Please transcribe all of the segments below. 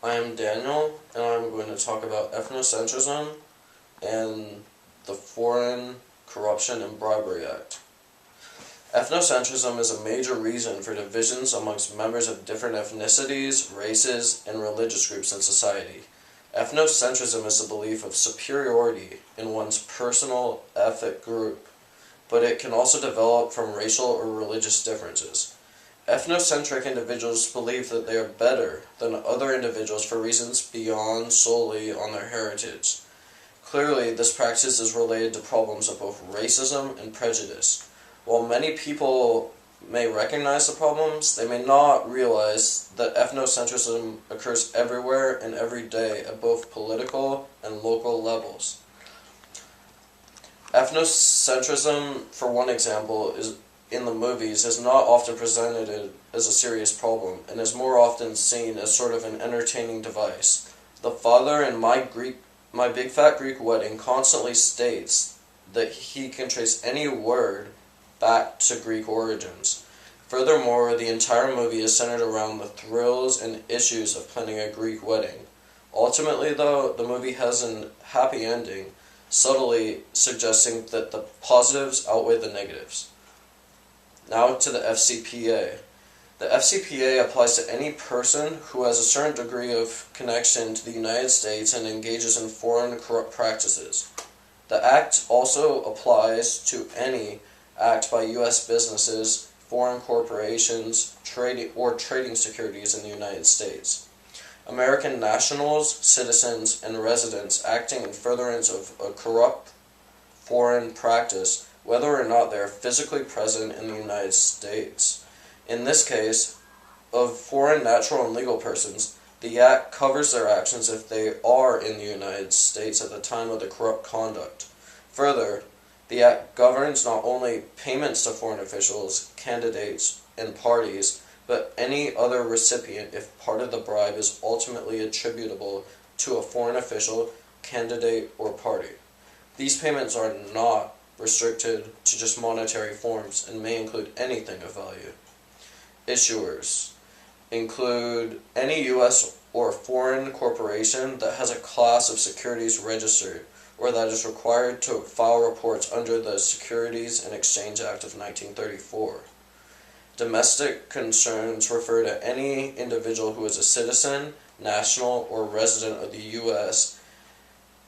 I am Daniel, and I'm going to talk about ethnocentrism and the Foreign Corruption and Bribery Act. Ethnocentrism is a major reason for divisions amongst members of different ethnicities, races, and religious groups in society. Ethnocentrism is the belief of superiority in one's personal ethnic group, but it can also develop from racial or religious differences. Ethnocentric individuals believe that they are better than other individuals for reasons beyond solely on their heritage. Clearly, this practice is related to problems of both racism and prejudice. While many people may recognize the problems, they may not realize that ethnocentrism occurs everywhere and every day at both political and local levels. Ethnocentrism, for one example, in the movies is not often presented as a serious problem and is more often seen as sort of an entertaining device. The father in My Big Fat Greek Wedding constantly states that he can trace any word back to Greek origins. Furthermore, the entire movie is centered around the thrills and issues of planning a Greek wedding. Ultimately, though, the movie has a happy ending, subtly suggesting that the positives outweigh the negatives. Now to the FCPA. The FCPA applies to any person who has a certain degree of connection to the United States and engages in foreign corrupt practices. The Act also applies to any act by U.S. businesses, foreign corporations, trading securities in the United States. American nationals, citizens, and residents acting in furtherance of a corrupt foreign practice, whether or not they are physically present in the United States. In this case, of foreign natural and legal persons, the Act covers their actions if they are in the United States at the time of the corrupt conduct. Further, the Act governs not only payments to foreign officials, candidates, and parties, but any other recipient if part of the bribe is ultimately attributable to a foreign official, candidate, or party. These payments are not restricted to just monetary forms and may include anything of value. Issuers include any U.S. or foreign corporation that has a class of securities registered or that is required to file reports under the Securities and Exchange Act of 1934. Domestic concerns refer to any individual who is a citizen, national, or resident of the U.S.,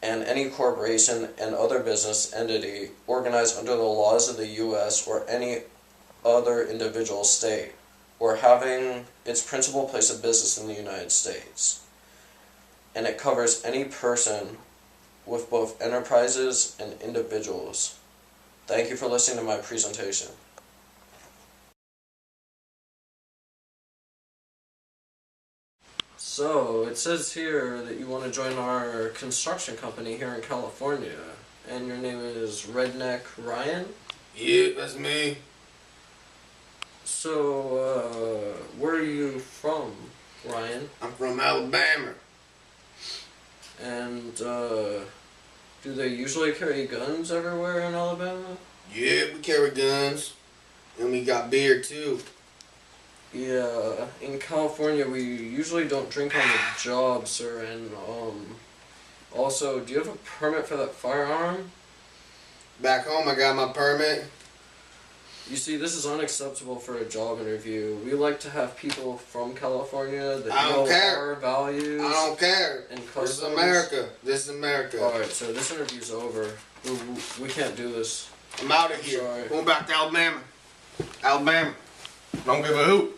and any corporation and other business entity organized under the laws of the U.S. or any other individual state, or having its principal place of business in the United States. And it covers any person with both enterprises and individuals. Thank you for listening to my presentation. So, it says here that you want to join our construction company here in California, and your name is Redneck Ryan? Yeah, that's me. So, where are you from, Ryan? I'm from Alabama. And, do they usually carry guns everywhere in Alabama? Yeah, we carry guns. And we got beer too. Yeah, in California we usually don't drink on the job, sir, and, also, do you have a permit for that firearm? Back home I got my permit. You see, this is unacceptable for a job interview. We like to have people from California that know our values. I don't care. And this is America. This is America. Alright, so this interview's over. We can't do this. I'm out of here. Sorry. Going back to Alabama. Alabama. Don't give a hoot.